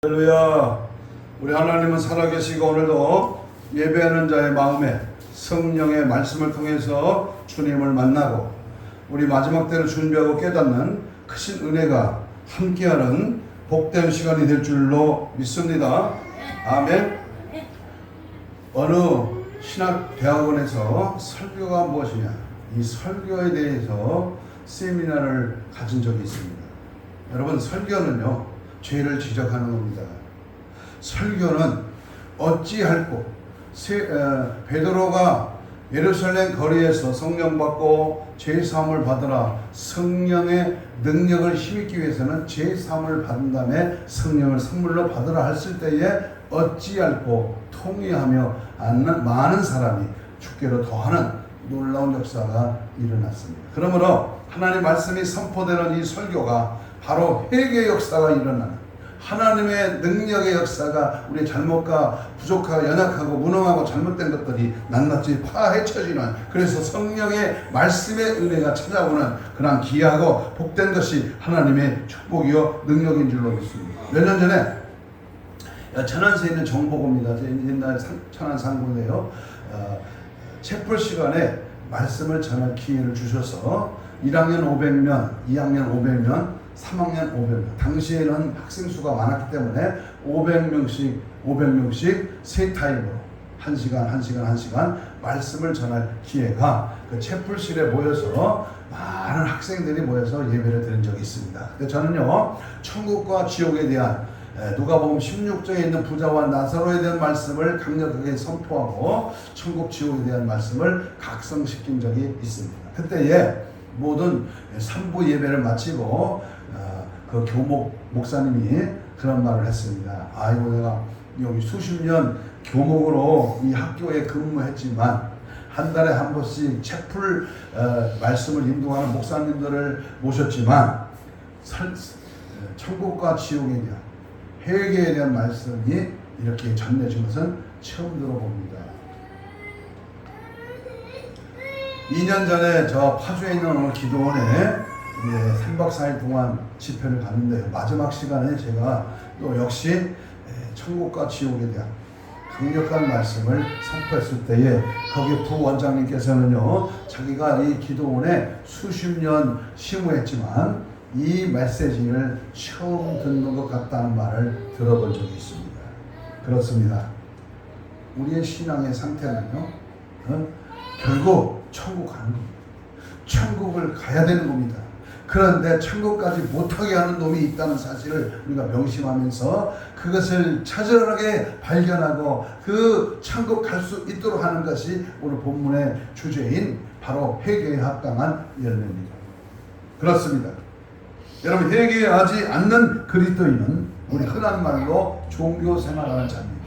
할렐루야. 우리 하나님은 살아계시고 오늘도 예배하는 자의 마음에 성령의 말씀을 통해서 주님을 만나고 우리 마지막 때를 준비하고 깨닫는 크신 은혜가 함께하는 복된 시간이 될 줄로 믿습니다. 아멘. 어느 신학대학원에서 설교가 무엇이냐, 이 설교에 대해서 세미나를 가진 적이 있습니다. 여러분, 설교는요 죄를 지적하는 겁니다. 설교는 어찌할꼬 베드로가 예루살렘 거리에서 성령 받고 죄사함을 받으라, 성령의 능력을 힘입기 위해서는 죄사함을 받은 다음에 성령을 선물로 받으라 했을 때에 어찌할꼬 통회하며 많은 사람이 주께로 더하는 놀라운 역사가 일어났습니다. 그러므로 하나님의 말씀이 선포되는 이 설교가 바로 회개의 역사가 일어나는, 하나님의 능력의 역사가 우리의 잘못과 부족하고 연약하고 무능하고 잘못된 것들이 낱낱이 파헤쳐지는, 그래서 성령의 말씀의 은혜가 찾아오는 그런 귀하고 복된 것이 하나님의 축복이요 능력인 줄로 믿습니다. 몇 년 전에 천안시에 있는 정보고입니다. 옛날 천안 상고인데요. 채플 시간에 말씀을 전할 기회를 주셔서 1학년 500명, 2학년 500명, 3학년 500명. 당시에는 학생 수가 많았기 때문에 500명씩 세 타임으로 1시간 말씀을 전할 기회가 그 채플실에 모여서 많은 학생들이 모여서 예배를 드린 적이 있습니다. 근데 저는요, 천국과 지옥에 대한 누가복음 16장에 있는 부자와 나사로에 대한 말씀을 강력하게 선포하고 천국 지옥에 대한 말씀을 각성시킨 적이 있습니다. 그때에 모든 3부 예배를 마치고 그 교목 목사님이 그런 말을 했습니다. 아이고, 내가 여기 수십 년 교목으로 이 학교에 근무했지만 한 달에 한 번씩 채플 말씀을 인도하는 목사님들을 모셨지만 천국과 지옥에 대한, 회개에 대한 말씀이 이렇게 전해진 것은 처음 들어봅니다. 2년 전에 저 파주에 있는 어느 기도원에 3박 4일 동안 집회를 갔는데요. 마지막 시간에 제가 또 역시 천국과 지옥에 대한 강력한 말씀을 선포했을 때에 거기 부원장님께서는요, 자기가 이 기도원에 수십 년 심우했지만 이 메시지를 처음 듣는 것 같다는 말을 들어본 적이 있습니다. 그렇습니다. 우리의 신앙의 상태는요, 결국 천국 가는 겁니다. 천국을 가야 되는 겁니다. 그런데 천국까지 못하게 하는 놈이 있다는 사실을 우리가 명심하면서 그것을 처절하게 발견하고 그 천국 갈 수 있도록 하는 것이 오늘 본문의 주제인 바로 회개에 합당한 열매입니다. 그렇습니다. 여러분, 회개하지 않는 그리스도인은 우리 흔한 말로 종교 생활하는 자입니다.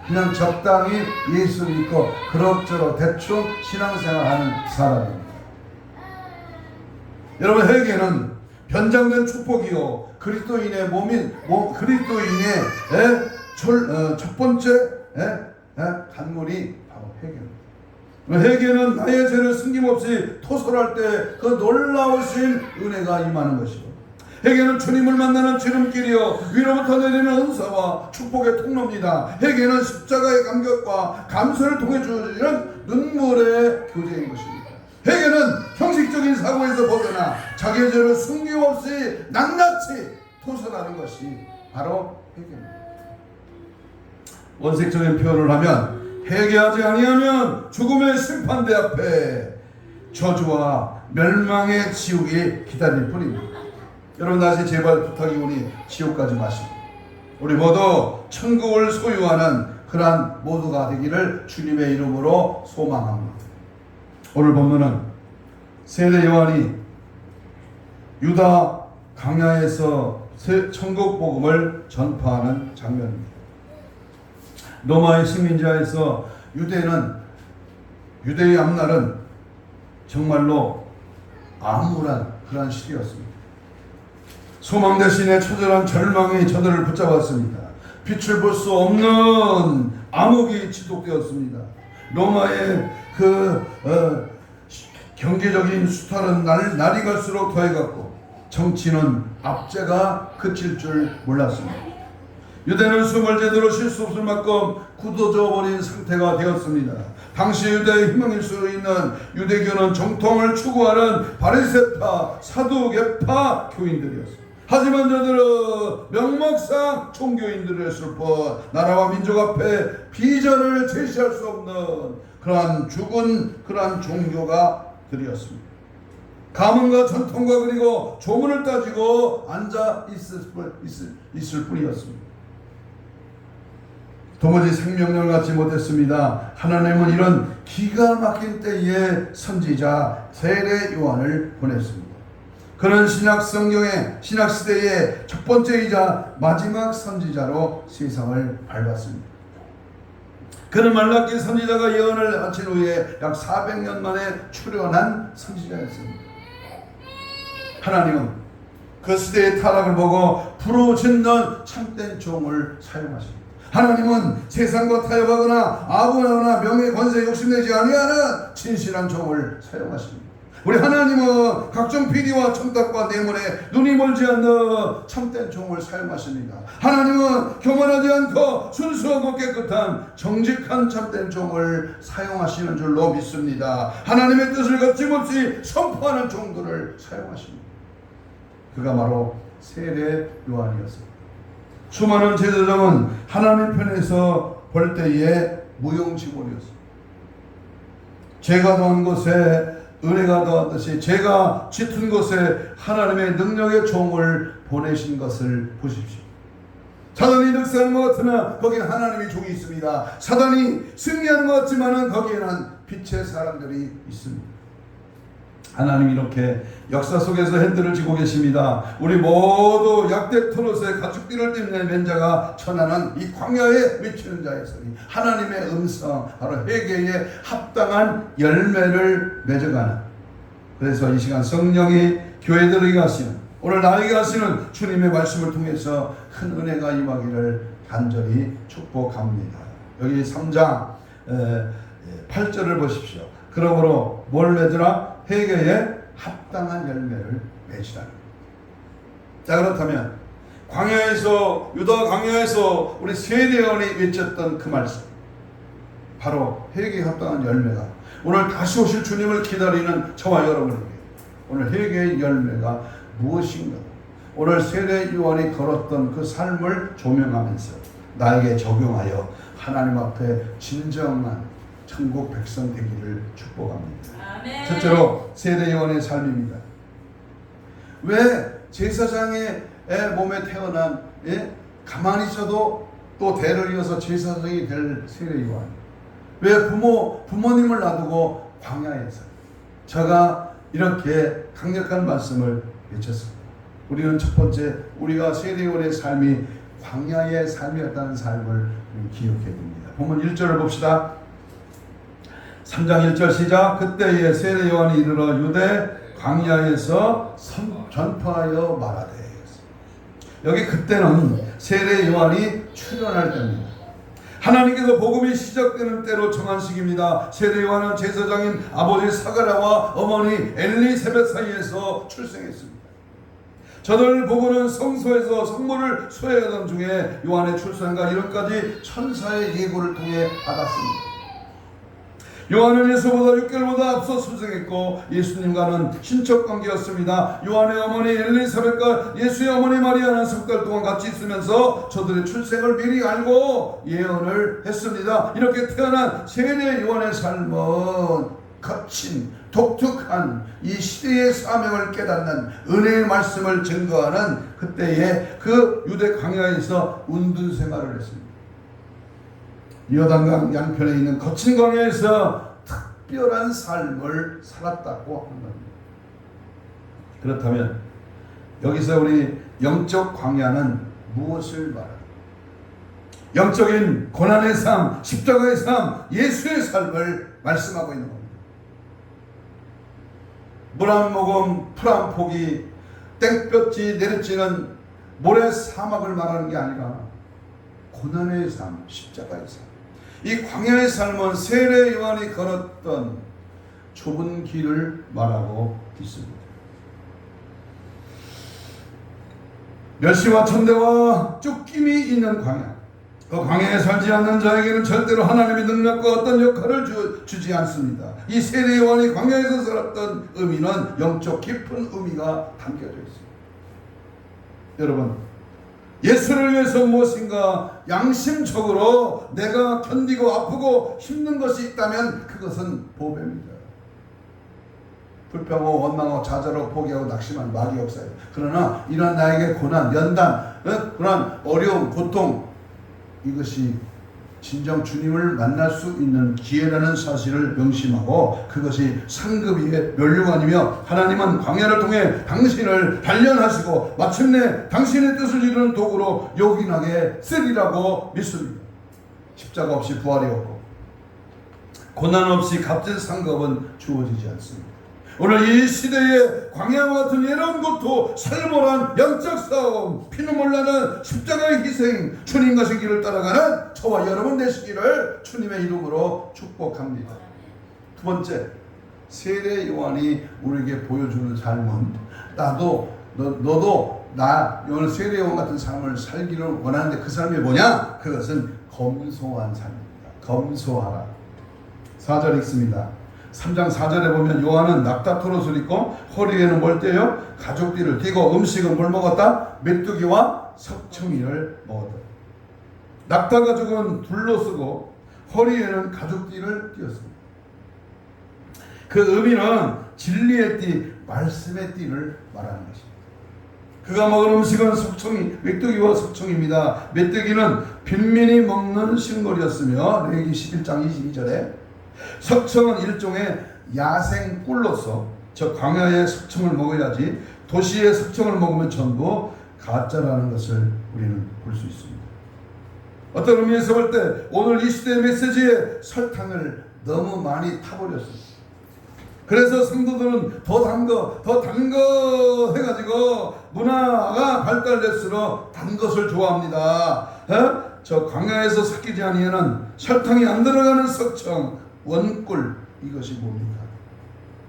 그냥 적당히 예수 믿고 그럭저럭 대충 신앙생활하는 사람입니다. 여러분, 회개는 변장된 축복이요 그리스도인의 그리스도인의 첫 번째 간물이 바로 회개입니다. 회개는 나의 죄를 숨김없이 토설할 때 그 놀라우신 은혜가 임하는 것이요, 회개는 주님을 만나는 지름길이요 위로부터 내리는 은사와 축복의 통로입니다. 회개는 십자가의 감격과 감사를 통해 주어지는 눈물의 교제인 것입니다. 회개는 형식적인 사고에서 벗어나 자기의 죄를 숨김없이 낱낱이 토설하는 것이 바로 회개입니다. 원색적인 표현을 하면 회개하지 아니하면 죽음의 심판대 앞에 저주와 멸망의 지옥이 기다릴 뿐입니다. 여러분, 다시 제발 부탁이 오니 지옥 가지 마시고 우리 모두 천국을 소유하는 그러한 모두가 되기를 주님의 이름으로 소망합니다. 오늘 본문은 세례 요한이 유다 강야에서 천국 복음을 전파하는 장면입니다. 로마의 식민지하에서 유대의 앞날은 정말로 암울한 그러한 시기였습니다. 소망 대신에 처절한 절망이 저들을 붙잡았습니다. 빛을 볼 수 없는 암흑이 지속되었습니다. 로마의 경제적인 수탈은 날이 갈수록 더해갔고 정치는 압제가 그칠 줄 몰랐습니다. 유대는 숨을 제대로 쉴 수 없을 만큼 굳어져 버린 상태가 되었습니다. 당시 유대의 희망일 수 있는 유대교는 정통을 추구하는 바리새파, 사두개파 교인들이었습니다. 하지만 저들은 명목상 종교인들이었을 뿐 나라와 민족 앞에 비전을 제시할 수 없는 그러한 죽은 그러한 종교가 들이었습니다. 가문과 전통과 그리고 조문을 따지고 앉아 있을 뿐이었습니다. 도무지 생명력을 갖지 못했습니다. 하나님은 이런 기가 막힌 때에 선지자 세례 요한을 보냈습니다. 그는 신약시대의 첫 번째이자 마지막 선지자로 세상을 밟았습니다. 그는 말라기 선지자가 예언을 마친 후에 약 400년 만에 출현한 선지자였습니다. 하나님은 그 시대의 타락을 보고 부르짖는 참된 종을 사용하십니다. 하나님은 세상과 타협하거나 아부하거나 명예 권세 욕심내지 아니하는 진실한 종을 사용하십니다. 우리 하나님은 각종 비리와 청탁과 뇌물에 눈이 멀지 않는 참된 종을 사용하십니다. 하나님은 교만하지 않고 순수하고 깨끗한 정직한 참된 종을 사용하시는 줄로 믿습니다. 하나님의 뜻을 거침없이 선포하는 종들을 사용하십니다. 그가 바로 세례 요한이었습니다. 수많은 제사장은 하나님 편에서 볼 때에 무용지물이었습니다. 죄가 더한 곳에 은혜가 더하듯이 죄가 짙은 곳에 하나님의 능력의 종을 보내신 것을 보십시오. 사단이 늑사하는 것 같으나 거기에 하나님의 종이 있습니다. 사단이 승리하는 것 같지만 거기에는 빛의 사람들이 있습니다. 하나님 이렇게 역사 속에서 핸들을 쥐고 계십니다. 우리 모두 약대 토롯의 가축비를 띠는 맨자가 전하는 이 광야에 미치는 자의 소리, 하나님의 음성, 바로 회개에 합당한 열매를 맺어가는, 그래서 이 시간 성령이 교회들에게 하시는, 오늘 나에게 하시는 주님의 말씀을 통해서 큰 은혜가 임하기를 간절히 축복합니다. 여기 3장 8절을 보십시오. 그러므로 뭘 맺으라? 회개에 합당한 열매를 맺으라. 자, 그렇다면 광야에서, 유다 광야에서 우리 세례요한이 외쳤던 그 말씀, 바로 회개에 합당한 열매가 오늘 다시 오실 주님을 기다리는 저와 여러분에게 오늘 회개의 열매가 무엇인가? 오늘 세례요한이 걸었던 그 삶을 조명하면서 나에게 적용하여 하나님 앞에 진정한 천국 백성 되기를 축복합니다. 아멘. 첫째로 세례요한의 삶입니다. 왜 제사장의 몸에 태어난, 가만히 있어도 또 대를 이어서 제사장이 될 세례요한, 왜 부모님을 놔두고 광야에서 저가 이렇게 강력한 말씀을 외쳤습니다. 우리는 첫 번째, 우리가 세례요한의 삶이 광야의 삶이었다는 삶을 기억해야 됩니다. 본문 1절을 봅시다. 3장 1절 시작. 그때에 세례 요한이 이르러 유대 광야에서 전파하여 말하되. 여기 그때는 세례 요한이 출현할 때입니다. 하나님께서 복음이 시작되는 때로 정한 시기입니다. 세례 요한은 제사장인 아버지 사가랴와 어머니 엘리세벳 사이에서 출생했습니다. 저들 보고는 성소에서 성물을 수행하던 중에 요한의 출생과 이름까지 천사의 예고를 통해 받았습니다. 요한은 예수보다 6개월보다 앞서 출생했고 예수님과는 친척 관계였습니다. 요한의 어머니 엘리사벳과 예수의 어머니 마리아는 석 달 동안 같이 있으면서 저들의 출생을 미리 알고 예언을 했습니다. 이렇게 태어난 세례 요한의 삶은 거친 독특한 이 시대의 사명을 깨닫는 은혜의 말씀을 증거하는 그때의 그 유대 광야에서 운둔 생활을 했습니다. 요단강 양편에 있는 거친 광야에서 특별한 삶을 살았다고 합니다. 그렇다면 여기서 우리 영적 광야는 무엇을 말합니까? 영적인 고난의 삶, 십자가의 삶, 예수의 삶을 말씀하고 있는 겁니다. 물 한 모금, 풀 한 포기, 땡볕이 내리쬐는 모래 사막을 말하는 게 아니라 고난의 삶, 십자가의 삶. 이 광야의 삶은 세례 요한이 걸었던 좁은 길을 말하고 있습니다. 멸시와 천대와 쫓김이 있는 광야, 그 광야에 살지 않는 자에게는 절대로 하나님의 능력과 어떤 역할을 주지 않습니다. 이 세례 요한이 광야에서 살았던 의미는 영적 깊은 의미가 담겨져 있습니다. 여러분, 예수를 위해서 무엇인가 양심적으로 내가 견디고 아프고 힘든 것이 있다면 그것은 보배입니다. 불평하고 원망하고 좌절하고 포기하고 낙심한 마귀 역사예요. 그러나 이런 나에게 고난, 연단, 그런 어려움, 고통, 이것이 진정 주님을 만날 수 있는 기회라는 사실을 명심하고 그것이 상급 위의 면류관이며 하나님은 광야를 통해 당신을 단련하시고 마침내 당신의 뜻을 이루는 도구로 요긴하게 쓰리라고 믿습니다. 십자가 없이 부활이 없고 고난 없이 값진 상급은 주어지지 않습니다. 오늘 이 시대에 광야와 같은 예로운 고통, 살벌한 영적 싸움, 피눈물 나는 십자가의 희생, 주님과 길을 따라가는 저와 여러분 되시기를 주님의 이름으로 축복합니다. 두 번째, 세례 요한이 우리에게 보여주는 삶은 너도 오늘 세례 요한 같은 삶을 살기를 원하는데 그 삶이 뭐냐? 그것은 검소한 삶입니다. 검소하라. 4절 읽습니다. 3장 4절에 보면 요한은 낙타토롯을 입고 허리에는 뭘 떼요? 가죽띠를 띠고 음식은 뭘 먹었다? 메뚜기와 석청이를 먹었다. 낙타 가죽은 불로 쓰고 허리에는 가죽띠를 띄었습니다. 그 의미는 진리의 띠, 말씀의 띠를 말하는 것입니다. 그가 먹은 음식은 석청이, 메뚜기와 석청입니다. 메뚜기는 빈민이 먹는 식물이었으며 레위기 11장 22절에 석청은 일종의 야생 꿀로서 저 광야의 석청을 먹어야지 도시의 석청을 먹으면 전부 가짜라는 것을 우리는 볼 수 있습니다. 어떤 의미에서 볼 때 오늘 이 시대의 메시지에 설탕을 너무 많이 타버렸습니다. 그래서 성도들은 더 단 거 해가지고 문화가 발달될수록 단 것을 좋아합니다. 저 광야에서 삭히지 아니하는 설탕이 안 들어가는 석청, 원꿀, 이것이 뭡니까?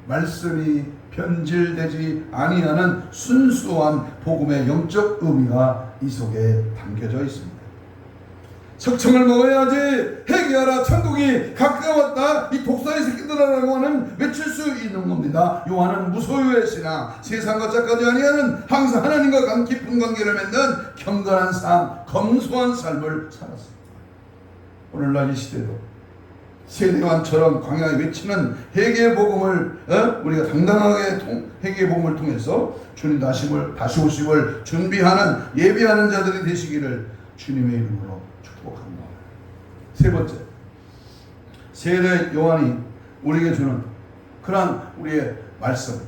말씀이 변질되지 아니하는 순수한 복음의 영적 의미가 이 속에 담겨져 있습니다. 석청을 먹어야지 회개하라 천국이 가까웠다 이 독사의 새끼들아라고 하는 외칠 수 있는 겁니다. 요한은 무소유의 신앙, 세상과 짝하지 아니하는 항상 하나님과 깊은 관계를 맺는 경건한 삶, 검소한 삶을 살았습니다. 오늘날 이 시대도 세례요한처럼 광야에 외치는 회개의 복음을 우리가 당당하게 회개의 복음을 통해서 주님 다시 오심을 준비하는 예비하는 자들이 되시기를 주님의 이름으로 축복합니다. 세 번째, 세례 요한이 우리에게 주는 그러한 우리의 말씀.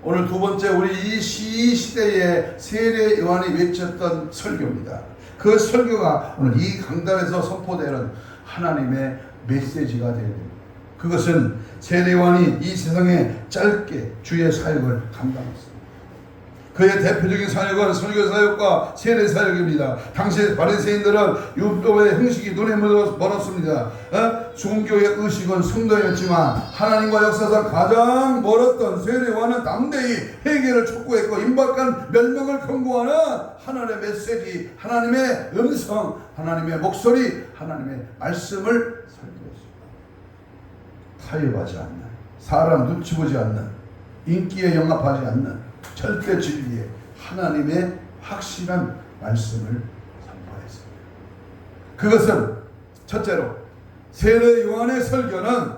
오늘 두 번째, 우리 이 시대에 세례 요한이 외쳤던 설교입니다. 그 설교가 오늘 이 강단에서 선포되는 하나님의 메시지가 되어야 됩니다. 그것은 세례 요한이 이 세상에 짧게 주의 사역을 감당했습니다. 그의 대표적인 사역은 설교 사역과 세례 사역입니다. 당시 바리새인들은 율법의 형식이 눈에 멀었습니다. 종교의 의식은 성도였지만 하나님과 역사상 가장 멀었던 세례 요한은 담대히 회개를 촉구했고 임박한 멸망을 경고하는 하나님의 메시지, 하나님의 음성, 하나님의 목소리, 하나님의 말씀을 설교했습니다. 타협하지 않는, 사람 눈치 보지 않는, 인기에 영합하지 않는 절대 진리의 하나님의 확실한 말씀을 선포했습니다. 그것은 첫째로 세례 요한의 설교는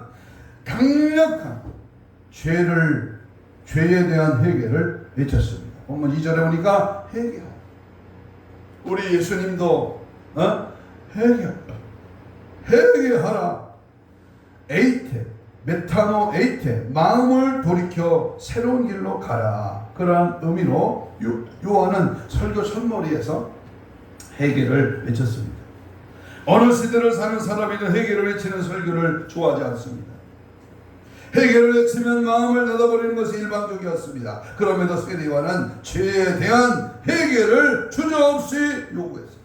강력한 죄에 대한 회개를 외쳤습니다. 본문 2절에 보니까 회개하라. 우리 예수님도 회개하라. 에이테, 메타노 에이테, 마음을 돌이켜 새로운 길로 가라. 그러한 의미로 요한은 설교 첫머리에서 회개를 외쳤습니다. 어느 시대를 사는 사람이든 회개를 외치는 설교를 좋아하지 않습니다. 회개를 외치면 마음을 닫아버리는 것이 일반적이었습니다. 그럼에도 세례 요한은 죄에 대한 회개를 주저없이 요구했습니다.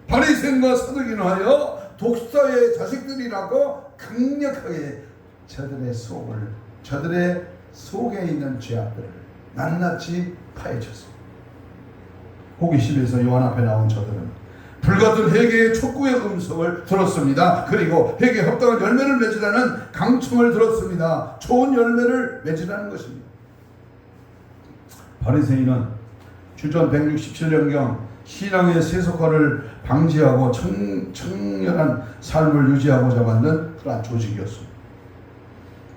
바리새인과 사두개인 하여 독사의 자식들이라고 강력하게 저들의 속에 있는 죄악들을 낱낱이 파헤쳤습니다. 호기심에서 요한 앞에 나온 저들은 불같은 회개의 촉구의 음성을 들었습니다. 그리고 회개에 합당한 열매를 맺으라는 강청을 들었습니다. 좋은 열매를 맺으라는 것입니다. 바리새인은 주전 167년경 신앙의 세속화를 방지하고 청결한 삶을 유지하고자 만든 그러한 조직이었습니다.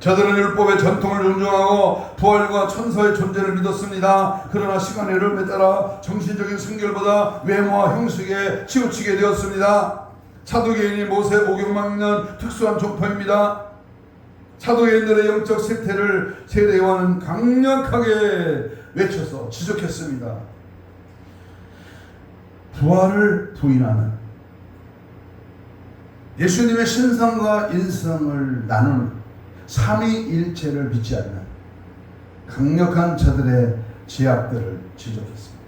저들은 율법의 전통을 존중하고 부활과 천사의 존재를 믿었습니다. 그러나 시간의 흐름에 따라 정신적인 순결보다 외모와 형식에 치우치게 되었습니다. 사두개인이 모세 오경만 있는 특수한 종파입니다. 사두개인들의 영적 세태를 세례요한은 강력하게 외쳐서 지적했습니다. 부활을 부인하는, 예수님의 신성과 인성을 나누는 삼위일체를 믿지 않는 강력한 저들의 제약들을 지적했습니다.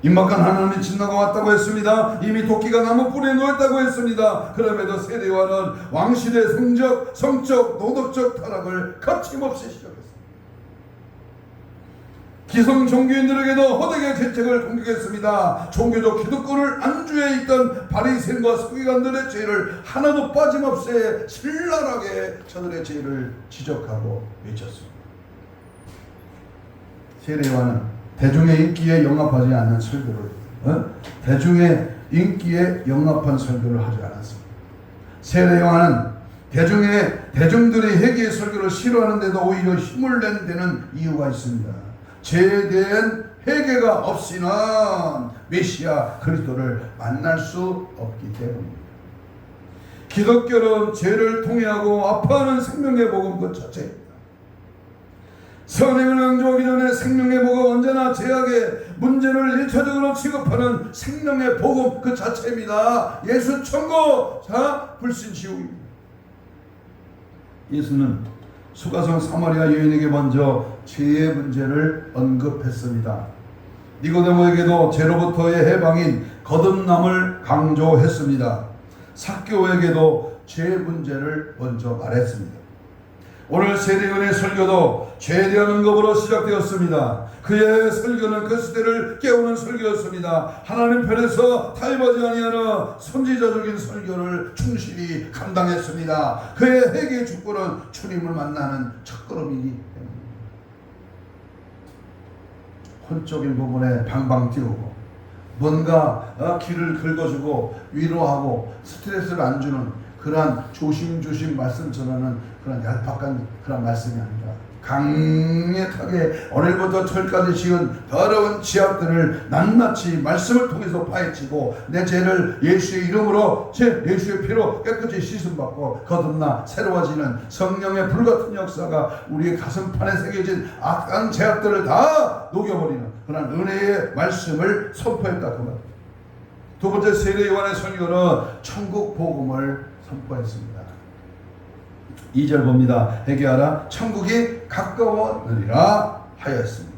임박한 하나님이 진노가 왔다고 했습니다. 이미 도끼가 나무 뿌리에 놓였다고 했습니다. 그럼에도 세례요한은 왕실의 성적, 도덕적 타락을 거침없이 지적했습니다. 기성 종교인들에게도 허되게 재책을 공격했습니다. 종교적 기득권을 안주해 있던 바리새인과 서기관들의 죄를 하나도 빠짐없이 신랄하게 저들의 죄를 지적하고 외쳤습니다. 세례요한은 대중의 인기에 영합하지 않는 설교를 대중의 인기에 영합한 설교를 하지 않았습니다. 세례요한은 대중들이 회개의 설교를 싫어하는데도 오히려 힘을 낸 데는 이유가 있습니다. 죄에 대한 회개가 없이는 메시아 그리스도를 만날 수 없기 때문입니다. 기독교는 죄를 통회하고 아파하는 생명의 복음 그 자체입니다. 선행을 강조하기 전에 생명의 복음 언제나 죄악의 문제를 1차적으로 취급하는 생명의 복음 그 자체입니다. 예수 천국, 불신 지옥입니다. 예수는 수가성 사마리아 여인에게 먼저 죄의 문제를 언급했습니다. 니고데모에게도 죄로부터의 해방인 거듭남을 강조했습니다. 삭개오에게도 죄의 문제를 먼저 말했습니다. 오늘 세례요한의 설교도 죄에 대한 언급으로 시작되었습니다. 그의 설교는 그 시대를 깨우는 설교였습니다. 하나님 편에서 타협하지 아니하는 선지자적인 설교를 충실히 감당했습니다. 그의 회개의 축복은 주님을 만나는 첫걸음이기 때문입니다. 혼적인 부분에 방방 띄우고 뭔가 길을 긁어주고 위로하고 스트레스를 안 주는 그러한 조심조심 말씀 전하는 그런 얄팍한 그런 말씀이 아니라 강력하게 오늘부터 철까지 지은 더러운 지압들을 낱낱이 말씀을 통해서 파헤치고 내 죄를 예수의 이름으로 예수의 피로 깨끗이 씻음받고 거듭나 새로워지는 성령의 불같은 역사가 우리의 가슴판에 새겨진 악한 제약들을 다 녹여버리는 그런 은혜의 말씀을 선포했다 그 말. 두 번째 세례요한의 설교는 천국 복음을 선포했습니다. 2절 봅니다. 회개하라 천국이 가까워느니라 하였습니다.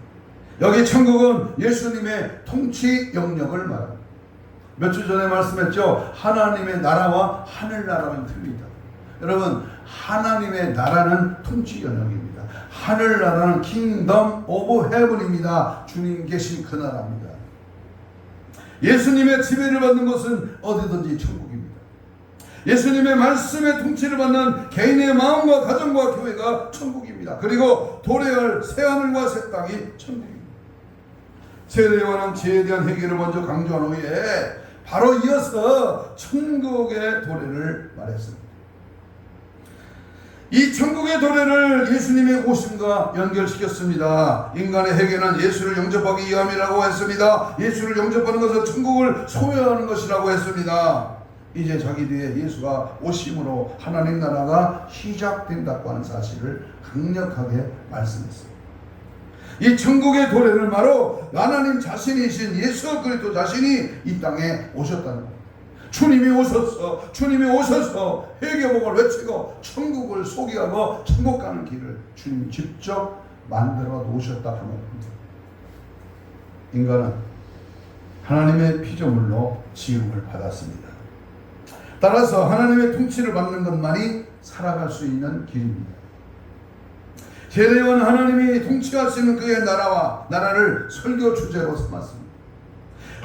여기 천국은 예수님의 통치 영역을 말합니다. 몇 주 전에 말씀했죠. 하나님의 나라와 하늘나라는 틀리다. 여러분 하나님의 나라는 통치 영역입니다. 하늘나라는 킹덤 오브 헤븐입니다. 주님 계신 그 나라입니다. 예수님의 지배를 받는 것은 어디든지 천국입니다. 예수님의 말씀의 통치를 받는 개인의 마음과 가정과 교회가 천국입니다. 그리고 도래할 새하늘과 새 땅이 천국입니다. 세례요한은 죄에 대한 회개를 먼저 강조한 후에 바로 이어서 천국의 도래를 말했습니다. 이 천국의 도래를 예수님의 오심과 연결시켰습니다. 인간의 회개는 예수를 영접하기 위함이라고 했습니다. 예수를 영접하는 것은 천국을 소유하는 것이라고 했습니다. 이제 자기 뒤에 예수가 오심으로 하나님 나라가 시작된다고 하는 사실을 강력하게 말씀했습니다. 이 천국의 도래는 바로 하나님 자신이신 예수 그리스도 자신이 이 땅에 오셨다는 겁니다. 주님이 오셔서 회개복을 외치고 천국을 소개하고 천국 가는 길을 주님이 직접 만들어 놓으셨다 하는 겁니다. 인간은 하나님의 피조물로 지음을 받았습니다. 따라서 하나님의 통치를 받는 것만이 살아갈 수 있는 길입니다. 세례요한은 하나님이 통치하시는 그의 나라를 설교 주제로 삼았습니다.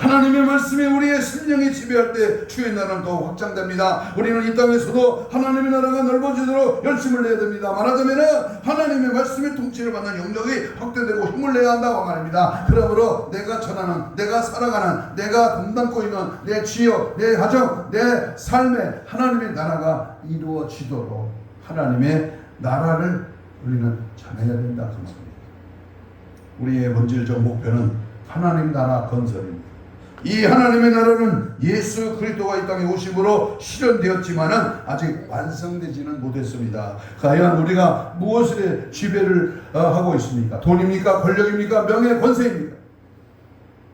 하나님의 말씀이 우리의 심령이 지배할 때 주의 나라는 더욱 확장됩니다. 우리는 이 땅에서도 하나님의 나라가 넓어지도록 열심을 내야 됩니다. 말하자면 하나님의 말씀의 통치를 받는 영역이 확대되고 힘을 내야 한다고 말입니다. 그러므로 내가 전하는, 내가 살아가는, 내가 담당고 있는 내 지역, 내 가정, 내 삶에 하나님의 나라가 이루어지도록 하나님의 나라를 우리는 전해야 된다 그 말입니다. 우리의 본질적 목표는 하나님 나라 건설입니다. 이 하나님의 나라는 예수 그리스도가 이 땅에 오심으로 실현되었지만은 아직 완성되지는 못했습니다. 과연 우리가 무엇에 지배를 하고 있습니까? 돈입니까? 권력입니까? 명예, 권세입니까?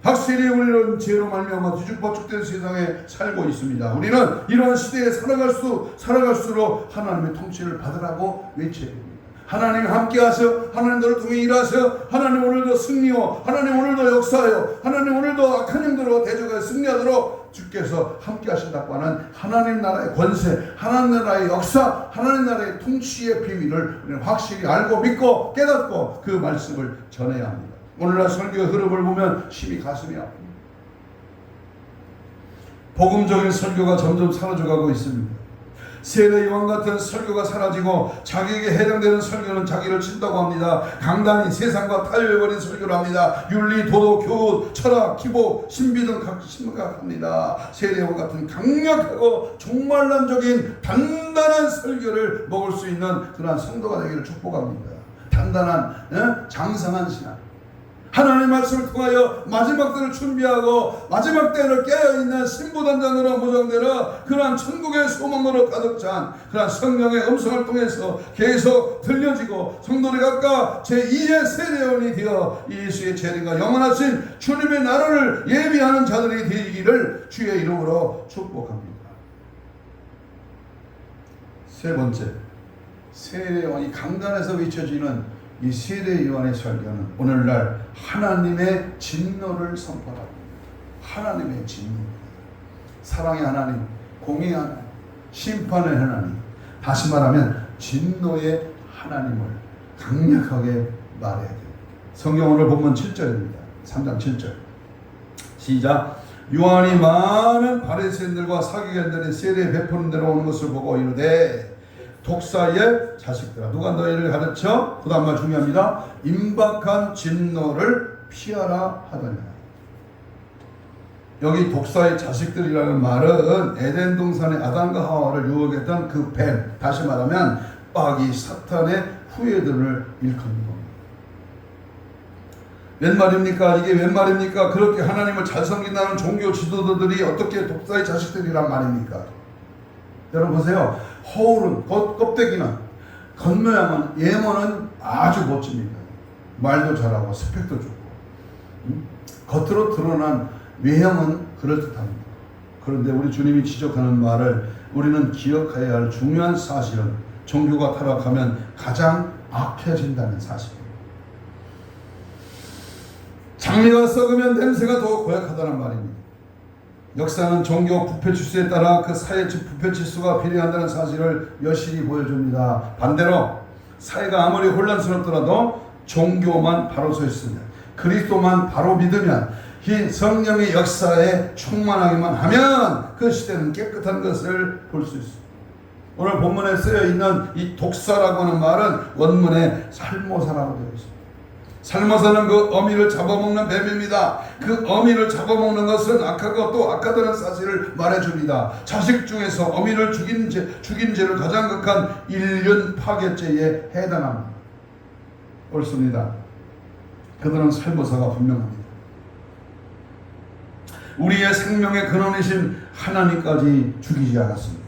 확실히 우리는 죄로 말미암아 뒤죽박죽된 세상에 살고 있습니다. 우리는 이러한 시대에 살아갈수록 하나님의 통치를 받으라고 외쳐야 됩니다. 하나님 함께 하셔. 하나님 너를 통해 일하셔. 하나님 오늘도 승리요. 하나님 오늘도 역사요. 하나님 오늘도 악한 영들과 대적에 승리하도록 주께서 함께 하신다고 하는 하나님 나라의 권세, 하나님 나라의 역사, 하나님 나라의 통치의 비밀을 우리는 확실히 알고 믿고 깨닫고 그 말씀을 전해야 합니다. 오늘날 설교의 흐름을 보면 심히 가슴이 아픕니다. 복음적인 설교가 점점 사라져가고 있습니다. 세례 요한 같은 설교가 사라지고 자기에게 해당되는 설교는 자기를 친다고 합니다. 강단이 세상과 타협해버린 설교를 합니다. 윤리, 도덕, 교훈, 철학, 기복, 신비 등 각 심각합니다. 세례 요한 같은 강력하고 종말론적인 단단한 설교를 먹을 수 있는 그러한 성도가 되기를 축복합니다. 단단한 장성한 신앙, 하나님의 말씀을 통하여 마지막 때를 준비하고 마지막 때를 깨어있는 신부단장으로 무장되는 그러한 천국의 소망으로 가득 찬 그러한 성령의 음성을 통해서 계속 들려지고 성도들이 각각 제2의 세례원이 되어 예수의 재림과 영원하신 주님의 나라를 예비하는 자들이 되기를 주의 이름으로 축복합니다. 세 번째, 세례원이 강단에서 외쳐지는 이 세례 요한의 설교는 오늘날 하나님의 진노를 선포합니다. 하나님의 진노, 사랑의 하나님, 공의의 하나님, 심판의 하나님, 다시 말하면 진노의 하나님을 강력하게 말해야 됩니다. 성경 오늘 본문 7절입니다. 3장 7절 시작. 요한이 많은 바리새인들과 사기관들의 세례 베푸는 데로 오는 것을 보고 이르되 독사의 자식들아, 누가 너희를 가르쳐? 그 다음 말 중요합니다. 임박한 진노를 피하라 하더니. 여기 독사의 자식들이라는 말은 에덴 동산의 아담과 하와를 유혹했던 그 뱀, 다시 말하면 마귀 사탄의 후예들을 일컫는 겁니다. 웬 말입니까? 이게 웬 말입니까? 그렇게 하나님을 잘 섬긴다는 종교 지도자들이 어떻게 독사의 자식들이란 말입니까? 여러분 보세요. 허울은, 껍데기는, 겉모양은, 예모는 아주 멋집니다. 말도 잘하고 스펙도 좋고 겉으로 드러난 외형은 그럴듯합니다. 그런데 우리 주님이 지적하는 말을 우리는 기억해야 할 중요한 사실은 종교가 타락하면 가장 악해진다는 사실입니다. 장미가 썩으면 냄새가 더 고약하다는 말입니다. 역사는 종교 부패 지수에 따라 그 사회 부패 지수가 비례한다는 사실을 여실히 보여줍니다. 반대로 사회가 아무리 혼란스럽더라도 종교만 바로 서 있으면, 그리스도만 바로 믿으면, 이 성령의 역사에 충만하기만 하면 그 시대는 깨끗한 것을 볼 수 있습니다. 오늘 본문에 쓰여 있는 이 독사라고 하는 말은 원문에 살모사라고 되어 있습니다. 살모사는 그 어미를 잡아먹는 뱀입니다. 그 어미를 잡아먹는 것은 악하고 또 악하다는 사실을 말해줍니다. 자식 중에서 어미를 죽인 죄를 가장 극한 인륜 파괴죄에 해당합니다. 옳습니다. 그들은 살모사가 분명합니다. 우리의 생명의 근원이신 하나님까지 죽이지 않았습니다.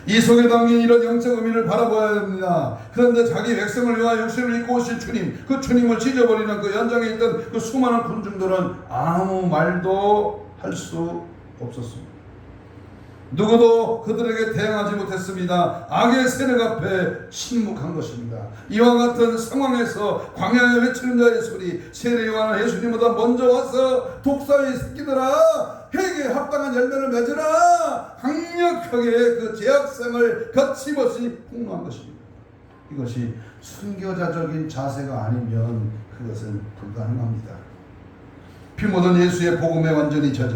이 속에 담긴 이런 영적 의미를 바라봐야 됩니다. 그런데 자기 백성을 위하여 육신을 입고 오신 주님, 그 주님을 찢어버리는 그 현장에 있던 그 수많은 군중들은 아무 말도 할 수 없었습니다. 누구도 그들에게 대항하지 못했습니다. 악의 세력 앞에 침묵한 것입니다. 이와 같은 상황에서 광야에 외치는 자의 소리, 세례 요한은 예수님보다 먼저 와서 독사의 새끼들아, 회개에 합당한 열매를 맺으라, 강력하게 그 제약성을 거침없이 폭로한 것입니다. 이것이 순교자적인 자세가 아니면 그것은 불가능합니다. 피 묻은 예수의 복음에 완전히 젖어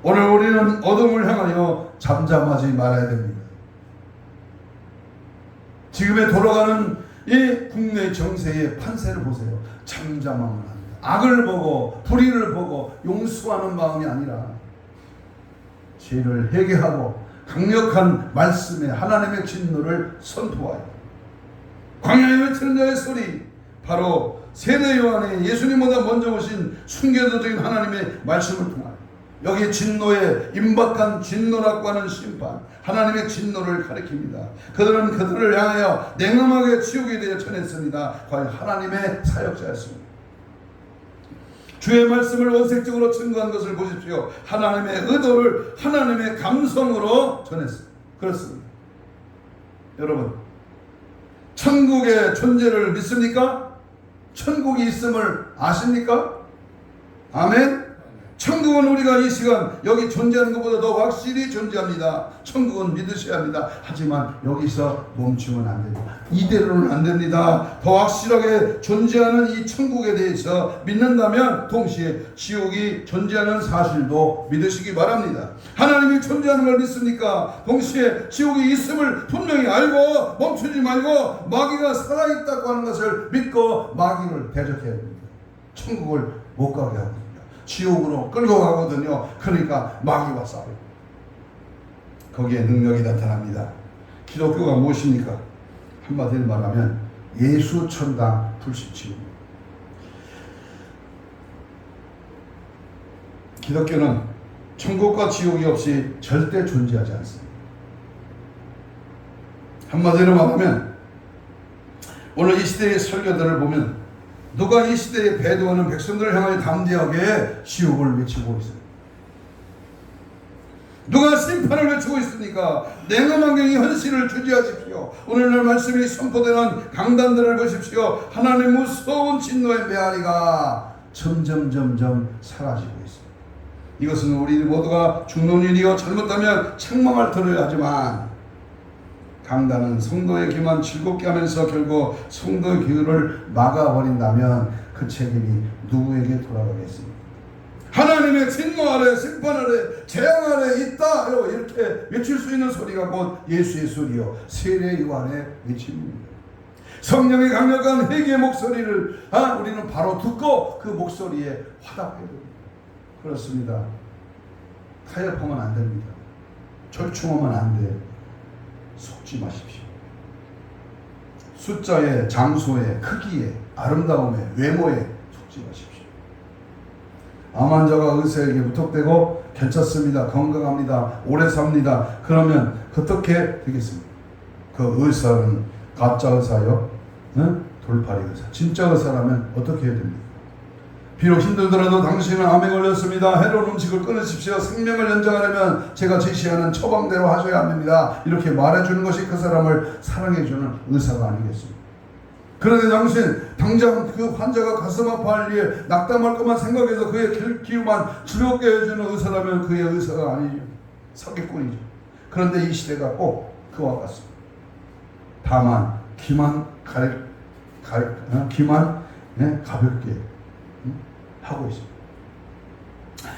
오늘 우리는 어둠을 향하여 잠잠하지 말아야 됩니다. 지금의 돌아가는 이 국내 정세의 판세를 보세요. 잠잠하면 안 돼요. 악을 보고 불의를 보고 용서하는 마음이 아니라 죄를 회개하고 강력한 말씀에 하나님의 진노를 선포하여 광야에 외치는 자의 소리, 바로 세례 요한의 예수님보다 먼저 오신 순교자적인 하나님의 말씀을 통하여 여기 진노에 임박한 진노라고 하는 심판, 하나님의 진노를 가리킵니다. 그들은 그들을 향하여 냉엄하게 지옥에 대해 전했습니다. 과연 하나님의 사역자였습니다. 주의 말씀을 원색적으로 증거한 것을 보십시오. 하나님의 의도를 하나님의 감성으로 전했습니다. 그렇습니다. 여러분, 천국의 존재를 믿습니까? 천국이 있음을 아십니까? 아멘. 천국은 우리가 이 시간 여기 존재하는 것보다 더 확실히 존재합니다. 천국은 믿으셔야 합니다. 하지만 여기서 멈추면 안 됩니다. 이대로는 안 됩니다. 더 확실하게 존재하는 이 천국에 대해서 믿는다면 동시에 지옥이 존재하는 사실도 믿으시기 바랍니다. 하나님이 존재하는 걸 믿습니까? 동시에 지옥이 있음을 분명히 알고 멈추지 말고 마귀가 살아있다고 하는 것을 믿고 마귀를 대적해야 됩니다. 천국을 못 가게 하고 지옥으로 끌고 가거든요. 그러니까 마귀와 싸워요. 거기에 능력이 나타납니다. 기독교가 무엇입니까? 한마디로 말하면 예수 천당 불신치입니다. 기독교는 천국과 지옥이 없이 절대 존재하지 않습니다. 한마디로 말하면 오늘 이 시대의 설교들을 보면 누가 이 시대에 배도하는 백성들을 향하여 담대하게 지옥을 외치고 있습니다. 누가 심판을 외치고 있습니까? 냉엄한 경이 현실을 주지하십시오. 오늘날 말씀이 선포되는 강단들을 보십시오. 하나님의 무서운 진노의 메아리가 점점 사라지고 있습니다. 이것은 우리 모두가 죽는 일이요 잘못하면 책망을 들어야 하지만 강단은 성도의 귀만 즐겁게 하면서 결국 성도의 귀를 막아버린다면 그 책임이 누구에게 돌아가겠습니까? 하나님의 진노 아래, 심판 아래, 재앙 아래 있다 이렇게 외칠 수 있는 소리가 곧 예수의 소리요 세례 요한의 외침입니다. 성령의 강력한 회개의 목소리를 우리는 바로 듣고 그 목소리에 화답해야 됩니다. 그렇습니다. 타협하면 안 됩니다. 절충하면 안 돼요. 속지 마십시오. 숫자에, 장소에, 크기에, 아름다움에, 외모에 속지 마십시오. 암 환자가 의사에게 무턱대고 괜찮습니다, 건강합니다, 오래 삽니다. 그러면 어떻게 되겠습니까? 그 의사는 가짜 의사요? 돌팔이 의사. 진짜 의사라면 어떻게 해야 됩니까? 비록 힘들더라도 당신은 암에 걸렸습니다. 해로운 음식을 끊으십시오. 생명을 연장하려면 제가 제시하는 처방대로 하셔야 합니다. 이렇게 말해주는 것이 그 사람을 사랑해주는 의사가 아니겠습니까? 그런데 당장 그 환자가 가슴 아파할 일에 낙담할 것만 생각해서 그의 기후만 즐겁게 해주는 의사라면 그의 의사가 아니죠. 사기꾼이죠. 그런데 이 시대가 꼭 그와 같습니다. 다만 기만 가볍게 하고 있습니다.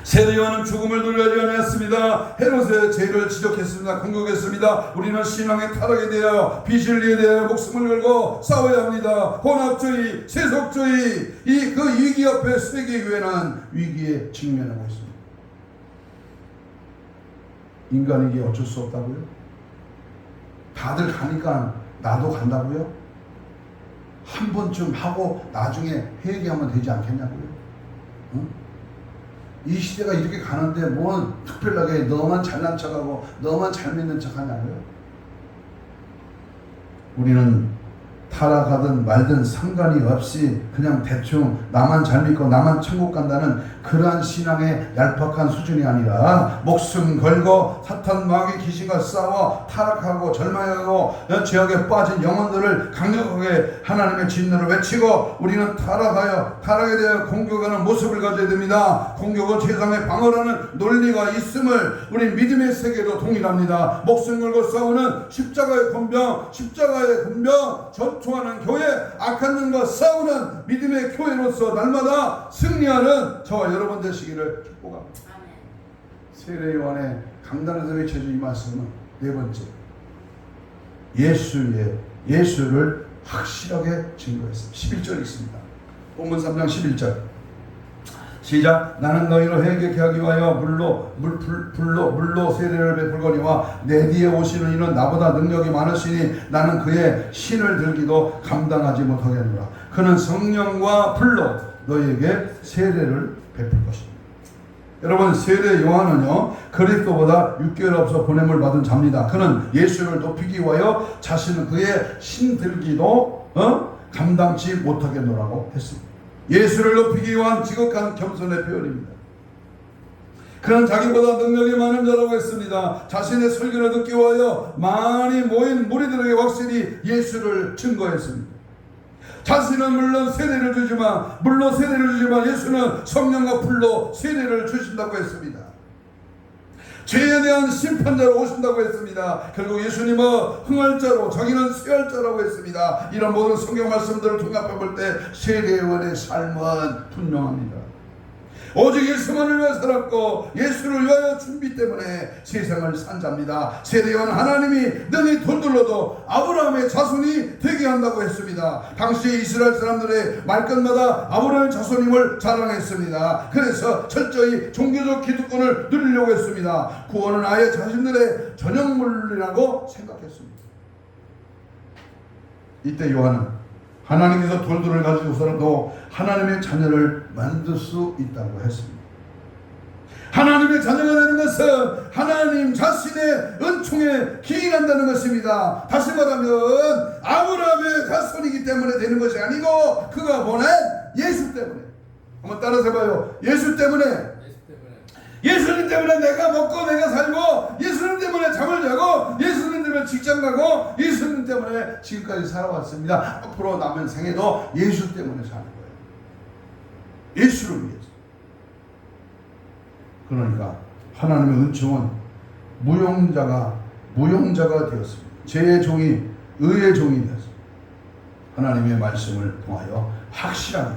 세례 요한은 죽음을 놀라지 않았습니다. 헤롯의 죄를 지적했습니다. 공격했습니다. 우리는 신앙의 타락에 대하여 비실리에 대하여 목숨을 걸고 싸워야 합니다. 혼합주의, 세속주의, 그 위기 앞에 세계교회는 위기에 직면하고 있습니다. 인간에게 어쩔 수 없다고요? 다들 가니까 나도 간다고요? 한 번쯤 하고 나중에 회개하면 되지 않겠냐고요? 이 시대가 이렇게 가는데 뭐 특별하게 너만 잘난 척하고 너만 잘 믿는 척하냐고요? 우리는 타락하든 말든 상관이 없이 그냥 대충 나만 잘 믿고 나만 천국 간다는 그러한 신앙의 얄팍한 수준이 아니라 목숨 걸고 사탄 마귀 귀신과 싸워 타락하고 절망하고 죄악에 빠진 영혼들을 강력하게 하나님의 진노를 외치고 우리는 타락에 대해 공격하는 모습을 가져야 됩니다. 공격은 세상에 방어라는 논리가 있음을 우리 믿음의 세계로 동일합니다. 목숨 걸고 싸우는 십자가의 권병, 전투 호초하는 교회, 악한 눈과 싸우는 믿음의 교회로서 날마다 승리하는 저와 여러분 되시기를 축복합니다. 세례 요한의 강단에서 외쳐진 이 말씀은 네 번째, 예수를 확실하게 증거했습니다. 11절 있습니다. 본문 3장 11절 시작. 나는 너희로 회개케 하기 위하여 물로 세례를 베풀거니와 내 뒤에 오시는 이는 나보다 능력이 많으시니 나는 그의 신을 들기도 감당하지 못하겠노라. 그는 성령과 불로 너희에게 세례를 베풀 것입니다. 여러분, 세례 요한은요 그리스도보다 6개월 앞서 보냄을 받은 자입니다. 그는 예수를 높이기 위하여 자신은 그의 신 들기도 감당치 못하겠노라고 했습니다. 예수를 높이기 위한 지극한 겸손의 표현입니다. 그는 자기보다 능력이 많은 자라고 했습니다. 자신의 설교를 듣기 위하여 많이 모인 무리들에게 확실히 예수를 증거했습니다. 자신은 물론 세례를 주지만 예수는 성령과 불로 세례를 주신다고 했습니다. 죄에 대한 심판자로 오신다고 했습니다. 결국 예수님은 흥할 자로, 자기는 쇠할 자라고 했습니다. 이런 모든 성경 말씀들을 종합해 볼 때 세례 요한의 삶은 분명합니다. 오직 예수만을 위해 살았고 예수를 위하여 준비 때문에 세상을 산 자입니다. 세례 요한은 하나님이 능히 돈둘러도 아브라함의 자손이 되게 한다고 했습니다. 당시 이스라엘 사람들의 말끝마다 아브라함의 자손임을 자랑했습니다. 그래서 철저히 종교적 기득권을 누리려고 했습니다. 구원은 아예 자신들의 전형물이라고 생각했습니다. 이때 요한은 하나님께서 돌들을 가지고서라도 하나님의 자녀를 만들 수 있다고 했습니다. 하나님의 자녀가 되는 것은 하나님 자신의 은총에 기인한다는 것입니다. 다시 말하면 아브라함의 자손이기 때문에 되는 것이 아니고 그가 보낸 예수 때문에. 한번 따라서 해봐요. 예수 때문에. 예수님 때문에 내가 먹고 내가 살고, 예수님 때문에 잠을 자고, 예수님 때문에 직장 가고, 예수님 때문에 지금까지 살아왔습니다. 앞으로 남은 생에도 예수 때문에 사는 거예요. 예수를 위해서. 그러니까 하나님의 은총은 무용자가 되었습니다. 죄의 종이 의의 종이 되었습니다. 하나님의 말씀을 통하여 확실하게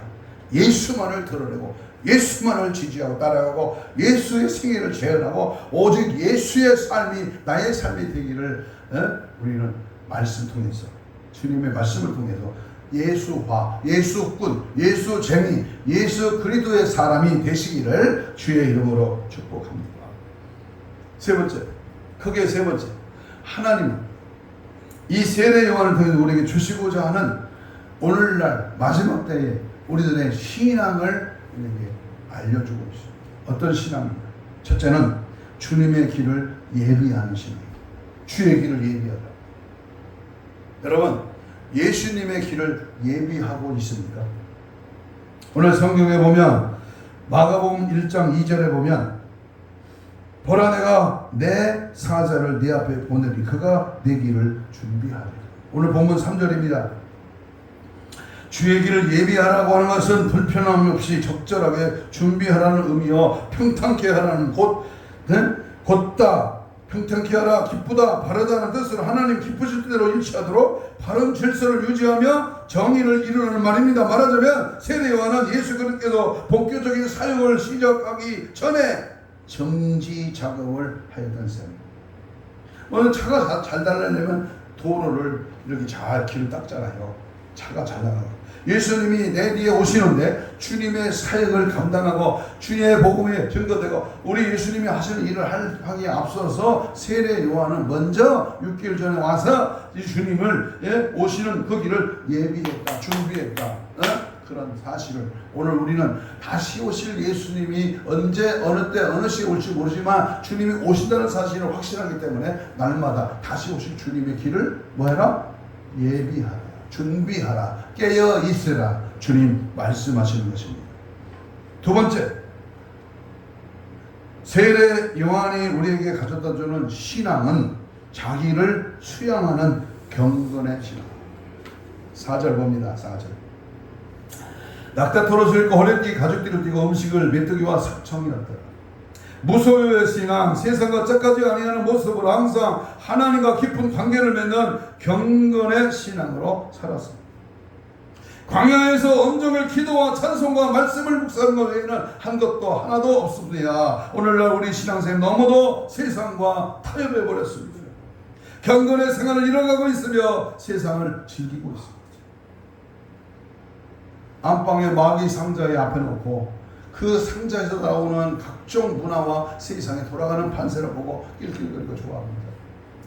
예수만을 드러내고 예수만을 지지하고 따라가고 예수의 생애를 재현하고 오직 예수의 삶이 나의 삶이 되기를 우리는 말씀 통해서, 주님의 말씀을 통해서 예수화, 예수꾼, 예수쟁이, 예수 그리스도의 사람이 되시기를 주의 이름으로 축복합니다. 세 번째, 크게 세 번째, 하나님은 이 세례 요한을 통해서 우리에게 주시고자 하는 오늘날 마지막 때에 우리들의 신앙을 우리에게 알려주고 있습니다. 어떤 신앙입니까? 첫째는 주님의 길을 예비하는 신앙입니다. 주의 길을 예비하다. 여러분, 예수님의 길을 예비하고 있습니까? 오늘 성경에 보면 마가복음 1장 2절에 보면 보라 내가 내 사자를 네 앞에 보내리 그가 내 길을 준비하리라. 오늘 본문 3절입니다. 주의 길을 예비하라고 하는 것은 불편함 없이 적절하게 준비하라는 의미요, 평탄케 하라는 곧다, 평탄케 하라, 기쁘다, 바르다는 뜻으로 하나님 기쁘실 대로 일치하도록 바른 질서를 유지하며 정의를 이루는 말입니다. 말하자면 세례 요한은 예수 그리스도께서 본격적인 사역을 시작하기 전에 정지 작업을 하였던 셈입니다. 오늘 차가 잘 달리려면 도로를 이렇게 잘 길을 닦잖아요. 차가 잘 나가고. 예수님이 내 뒤에 오시는데 주님의 사역을 감당하고 주님의 복음에 증거되고 우리 예수님이 하시는 일을 하기에 앞서서 세례 요한은 먼저 6개월 전에 와서 이 주님을 오시는 그 길을 예비했다, 준비했다. 그런 사실을 오늘 우리는 다시 오실 예수님이 언제 어느 때 어느 시에 올지 모르지만 주님이 오신다는 사실을 확신하기 때문에 날마다 다시 오실 주님의 길을 뭐해라? 예비하라, 준비하라, 깨어 있으라 주님 말씀하시는 것입니다. 두 번째, 세례 요한이 우리에게 가져다 주는 신앙은 자기를 수양하는 경건의 신앙. 4절 봅니다. 4절. 낙타토롯을 입고 호랭이 가죽띠를 띠고 음식을 메뚜기와 삭청이었더라. 무소유의 신앙, 세상과 짝까지 아니하는 모습으로 항상 하나님과 깊은 관계를 맺는 경건의 신앙으로 살았습니다. 광야에서 온종일 기도와 찬송과 말씀을 묵상한 것 외에는 한 것도 하나도 없습니다. 오늘날 우리 신앙생활 너무도 세상과 타협해 버렸습니다. 경건의 생활을 이뤄가고 있으며 세상을 즐기고 있습니다. 안방에 마귀 상자에 앞에 놓고 그 상자에서 나오는 각종 문화와 세상에 돌아가는 판세를 보고 낄낄거리고 좋아합니다.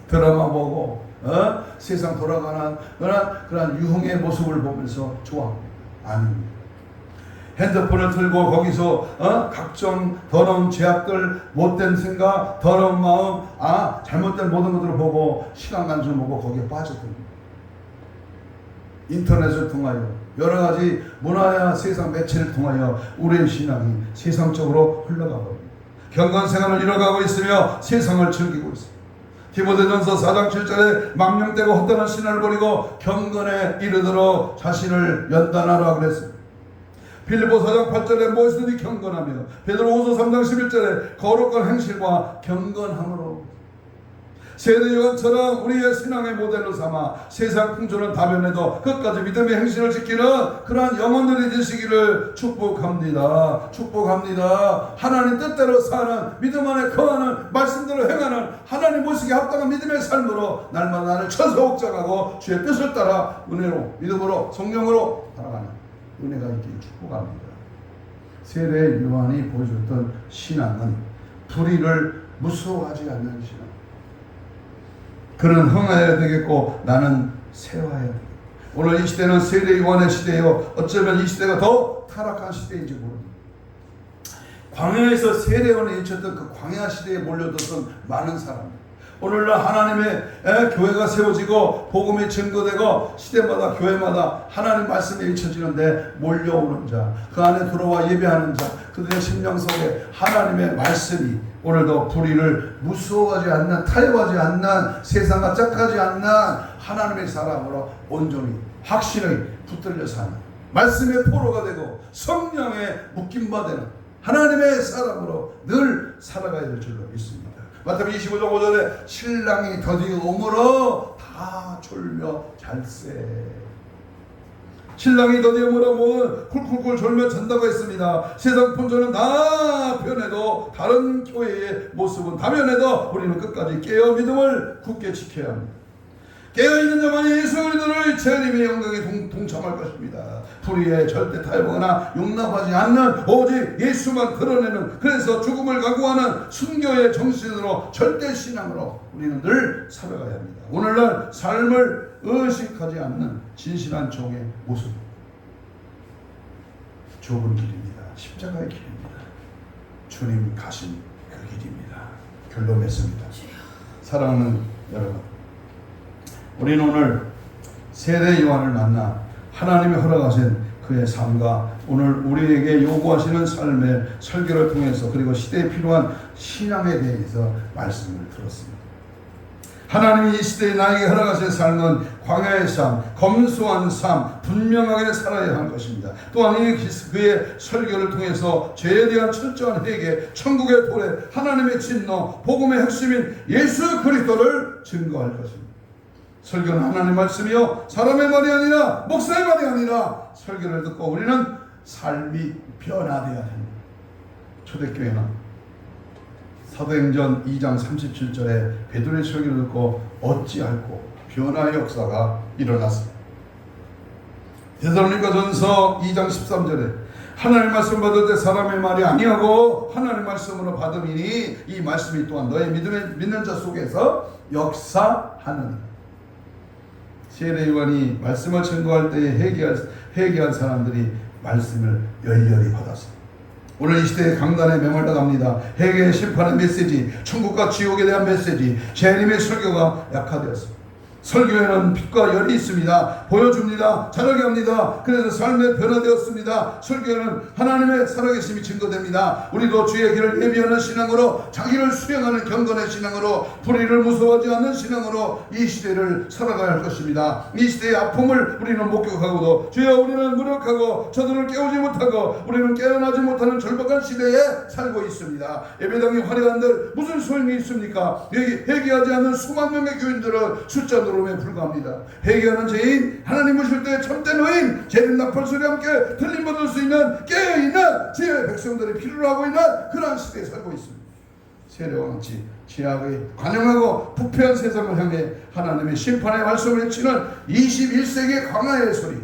드라마 보고 세상 돌아가는 그런 유흥의 모습을 보면서 좋아합니다. 아닙니다. 핸드폰을 들고 거기서 각종 더러운 죄악들, 못된 생각, 더러운 마음, 잘못된 모든 것들을 보고 시간 간수를 보고 거기에 빠져듭니다. 인터넷을 통하여 여러 가지 문화야 세상 매체를 통하여 우리의 신앙이 세상적으로 흘러가고 경건 생활을 이뤄가고 있으며 세상을 즐기고 있습니다. 디모데전서 4장 7절에 망령되고 헛되는 신을 버리고 경건에 이르도록 자신을 연단하라 그랬습니다. 빌립보 4장 8절에 무엇이든지 경건하며, 베드로후서 3장 11절에 거룩한 행실과 경건함으로 세대 요한처럼 우리의 신앙의 모델로 삼아 세상 풍조는 다변해도 끝까지 믿음의 행실을 지키는 그러한 영혼들이 되시기를 축복합니다. 축복합니다. 하나님 뜻대로 사는, 믿음 안에 거하는, 말씀대로 행하는, 하나님 모시기에 합당한 믿음의 삶으로 날마다 나를 천사옥장하고 주의 뜻을 따라 은혜로, 믿음으로, 성령으로 살아가는 은혜가 있기를 축복합니다. 세례 요한이 보여줬던 신앙은 불의를 무서워하지 않는 신앙. 그는 흥하여야 되겠고 나는 세워야 되겠고. 오늘 이 시대는 세례 요한의 시대요. 어쩌면 이 시대가 더 타락한 시대인지 모릅니다. 광야에서 세례 요한이 외쳤던 그 광야 시대에 몰려들었던 많은 사람들. 오늘날 하나님의 교회가 세워지고 복음이 증거되고 시대마다 교회마다 하나님 말씀이 외쳐지는데 몰려오는 자, 그 안에 들어와 예배하는 자, 그들의 심령 속에 하나님의 말씀이 오늘도 불의를 무서워하지 않는, 타협하지 않는, 세상과 짝하지 않는 하나님의 사람으로 온전히 확실히 붙들려 사는 말씀의 포로가 되고 성령의 묶임바 되는 하나님의 사람으로 늘 살아가야 될 줄로 믿습니다. 마태복음 25장 5절에 신랑이 더디어 오므로 다 졸며 잘세. 신랑이 더디어 오므로 쿨쿨쿨 졸며 잔다고 했습니다. 세상 풍조는 다 변해도 다른 교회의 모습은 다 변해도 우리는 끝까지 깨어 믿음을 굳게 지켜야 합니다. 깨어있는 자만이 예수 그리스도를 재림의 영광에 동참할 것입니다. 불의에 절대 타협하거나 용납하지 않는 오직 예수만 드러내는, 그래서 죽음을 각오하는 순교의 정신으로, 절대 신앙으로 우리는 늘 살아가야 합니다. 오늘날 삶을 의식하지 않는 진실한 종의 모습, 좁은 길입니다. 십자가의 길입니다. 주님 가신 그 길입니다. 결론 맺습니다. 사랑하는 여러분, 우리는 오늘 세례 요한을 만나 하나님이 허락하신 그의 삶과 오늘 우리에게 요구하시는 삶의 설교를 통해서, 그리고 시대에 필요한 신앙에 대해서 말씀을 들었습니다. 하나님이 이 시대에 나에게 허락하신 삶은 광야의 삶, 검소한 삶, 분명하게 살아야 할 것입니다. 또한 그의 설교를 통해서 죄에 대한 철저한 회개, 천국의 도래, 하나님의 진노, 복음의 핵심인 예수 그리스도를 증거할 것입니다. 설교는 하나님의 말씀이요 사람의 말이 아니라 목사의 말이 아니라 설교를 듣고 우리는 삶이 변화되어야 됩니다. 초대교회는 사도행전 2장 37절에 베드로의 설교를 듣고 어찌할꼬 변화의 역사가 일어났습니다. 데살로니가전서 2장 13절에 하나님의 말씀 받을 때 사람의 말이 아니하고 하나님의 말씀으로 받음이니 이 말씀이 또한 너의 믿는 자 속에서 역사하느니라. 세례 요한이 말씀을 증거할 때에 회개한 사람들이 말씀을 열렬히 받았습니다. 오늘 이 시대의 강단에 메말라 갑니다. 회개의 심판의 메시지, 천국과 지옥에 대한 메시지, 재림의 설교가 약화되었습니다. 설교에는 빛과 열이 있습니다. 보여줍니다. 자라게 합니다. 그래서 삶에 변화되었습니다. 설교에는 하나님의 살아계심이 증거됩니다. 우리도 주의 길을 예비하는 신앙으로, 자기를 수행하는 경건의 신앙으로, 불의를 무서워하지 않는 신앙으로 이 시대를 살아가야 할 것입니다. 이 시대의 아픔을 우리는 목격하고도 주여 우리는 무력하고 저들을 깨우지 못하고 우리는 깨어나지 못하는 절박한 시대에 살고 있습니다. 예배당이 화려한들 무슨 소용이 있습니까? 회개하지 않는 수만 명의 교인들은 숫자 떠오름에 불과합니다. 회개하는 죄인, 하나님 오실 때 참된 의인, 죄를 나팔 소리와 함께 들림 받을 수 있는 깨어있는 지혜의 백성들이 필요로 하고 있는 그러한 시대에 살고 있습니다. 세례왕같이 죄악의 관영하고 부패한 세상을 향해 하나님의 심판의 말씀을 외치는 21세기의 광야의 소리,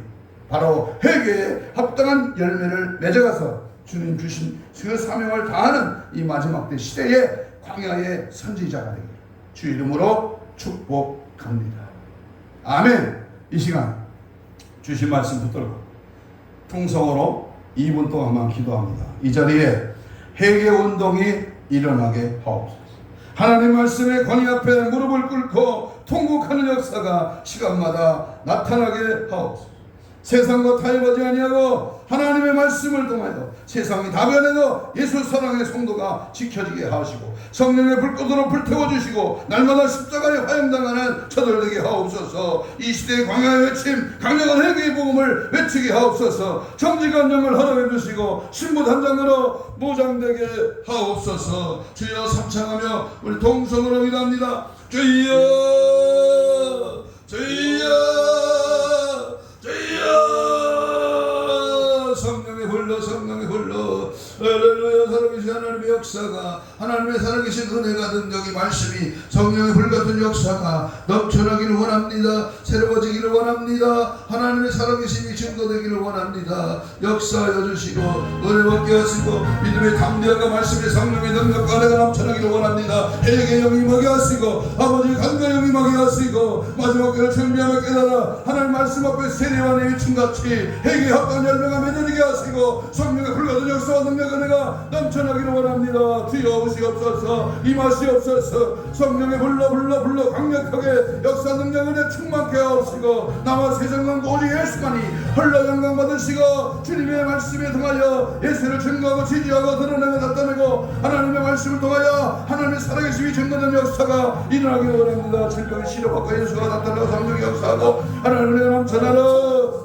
바로 회개에 합당한 열매를 맺어가서 주님 주신 그 사명을 다하는 이 마지막 때 시대의 광야의 선지자가 되기를 주 이름으로 축복합니다. 아멘. 이 시간 주신 말씀 붙들고 통성으로 2분 동안만 기도합니다. 이 자리에 회개 운동이 일어나게 하옵소서. 하나님 말씀의 권위 앞에 무릎을 꿇고 통곡하는 역사가 시간마다 나타나게 하옵소서. 세상과 타협하지 아니하고 하나님의 말씀을 통하여 세상이 다 변해도 예수 사랑의 성도가 지켜지게 하시고 성령의 불꽃으로 불태워주시고 날마다 십자가에 화형당하는 저들 되게 하옵소서. 이 시대의 광야의 외침, 강력한 회개의 복음을 외치게 하옵소서. 정직한 영을 허락해 주시고 신부단장으로 무장되게 하옵소서. 주여 삼창하며 우리 동성으로 기도합니다. 주여 주여 성령의 불러 할렐루야. 살아계신 하나님의 역사가, 하나님의 살아계신 은혜가, 능력이, 말씀이, 성령의 불같은 역사가 넘쳐나기를 원합니다. 새로워지기를 원합니다. 하나님의 살아계심이 증거되기를 원합니다. 역사하여 주시고 은혜 받게 하시고 믿음의 담대함과 말씀의 성령의 능력과 은혜가 넘쳐나기를 원합니다. 회개의 영이 임하게 하시고 아버지 간과의 영이 임하게 하시고 마지막 때를 준비하며 깨달아 하나님 말씀 앞에 세례와의 위층같이 회개의 합당한 열매가 맺어지게 하시고 성령의 불같은 역사와 능력 은혜가 넘쳐나기를 원합니다. 주여 오시옵소서. 임하시옵소서. 성령의 불러 강력하게 역사 능력 은혜 충만케 하옵시고 나와 세상과 오직 예수만이 홀로 영광 받으시고 주님의 말씀에 통하여 예수를 증거하고 지지하고 드러내고 나타내고 하나님의 말씀을 통하여 하나님의 살아계심이 증거된 역사가 일어나기를 원합니다. 질병이 치료받고 예수가 나타나고 성령의 역사하고 하나님의 은혜가 넘쳐나라.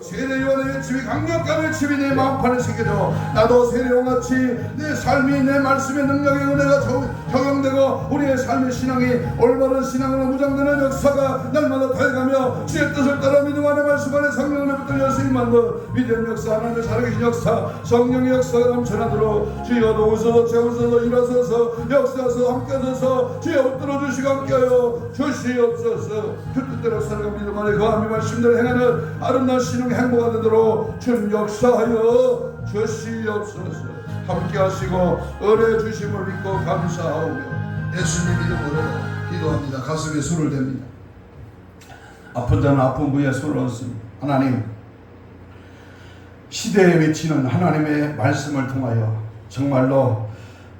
세례요한의 외침이 강력한 외침이 내 마음판에 새겨져 나도 세례요한같이 내 삶이 내 말씀의 능력의 은혜가 적용되고 우리의 삶의 신앙이 올바른 신앙으로 무장되는 역사가 날마다 더해가며 주의 뜻을 따라 믿음 안에 말씀 안에 성령을 붙들려 주님 만든 믿음 역사, 하나님의 살아계신 역사, 성령의 역사가 넘쳐나도록 주여 도우소서. 채우소서. 일하소서. 역사하소서. 함께 하소서. 주여 붙들어 주시고 함께하여 주시옵소서. 그 뜻대로 살아가 믿음 안에 거함이 말씀대로 행하는 아름다운 신앙의 행보가 되도록 주님 역사하여 주시옵소서. 함께 하시고 은혜 주심을 믿고 감사하오며 예수님 이름으로 기도합니다. 가슴에 손을 댑니다. 아픈 자는 아픈 부위에 손을 얹습니다. 하나님, 시대에 외치는 하나님의 말씀을 통하여 정말로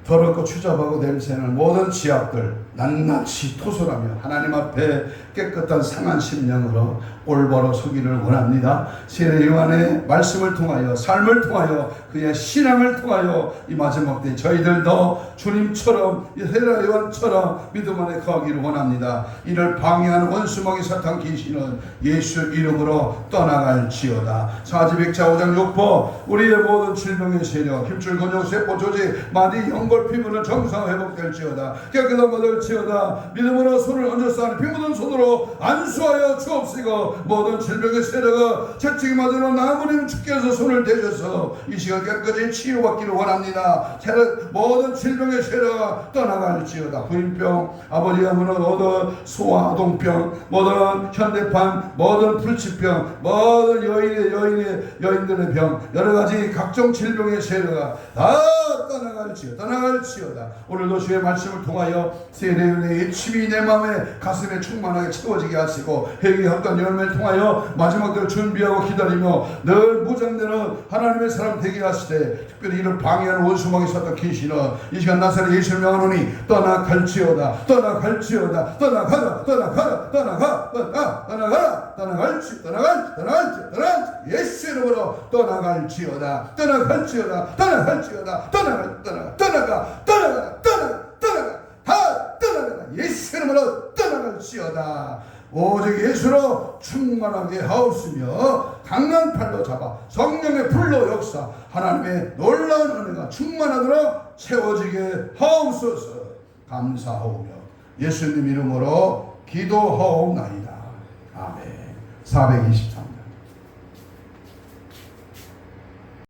더럽고 추잡하고 냄새나는 모든 지압들 낱낱이 토설하며 하나님 앞에 깨끗한 상한 심령으로 올바로 서기를 원합니다. 세례 요한의 말씀을 통하여 삶을 통하여 그의 신앙을 통하여 이 마지막 때 저희들도 주님처럼 세례 요한처럼 믿음 안에 거하기를 원합니다. 이를 방해하는 원수마귀 사탄 귀신은 예수 이름으로 떠나갈지어다. 사지백자 5장 6보 우리의 모든 질병의 세력 힘줄 근육 세포 조직 마디 연골 피부는 정상 회복될지어다. 깨끗한 받을지어다. 믿음으로 손을 얹어서 하는 피 묻은 손으로 안수하여 주옵시고 모든 질병의 세력을 채찍이 맞으러 나무님 주께서 손을 대셔서 이 시간 깨끗이 치유받기를 원합니다. 모든 질병의 세력가 떠나갈지어다. 부인병, 아버지 가문은 모든 소아동병, 모든 현대판, 모든 불치병, 모든 여인들의 병, 여러가지 각종 질병의 세력가 다 떠나갈지어다. 오늘도 주의 말씀을 통하여 세례의 침이 내 마음에 가슴에 충만하게 채워지게 하시고 회개의 합당 열매를 통하여 마지막 때를 준비하고 기다리며 늘 무장되는 하나님의 사람 되게 하시되 특별히 이를 방해하는 원수마귀 사탄 귀신은 이 시간 나사렛 예수를 명하노니 떠나갈지어다. 떠나갈지 예수 이름으로 떠나갈지어다. 예수 이름으로 떠나갈지어다. 오직 예수로 충만하게 하옵시며 강한 팔로 잡아 성령의 불로 역사 하나님의 놀라운 은혜가 충만하도록 채워지게 하옵소서. 감사하오며 예수님 이름으로 기도하옵나이다. 아멘. 423.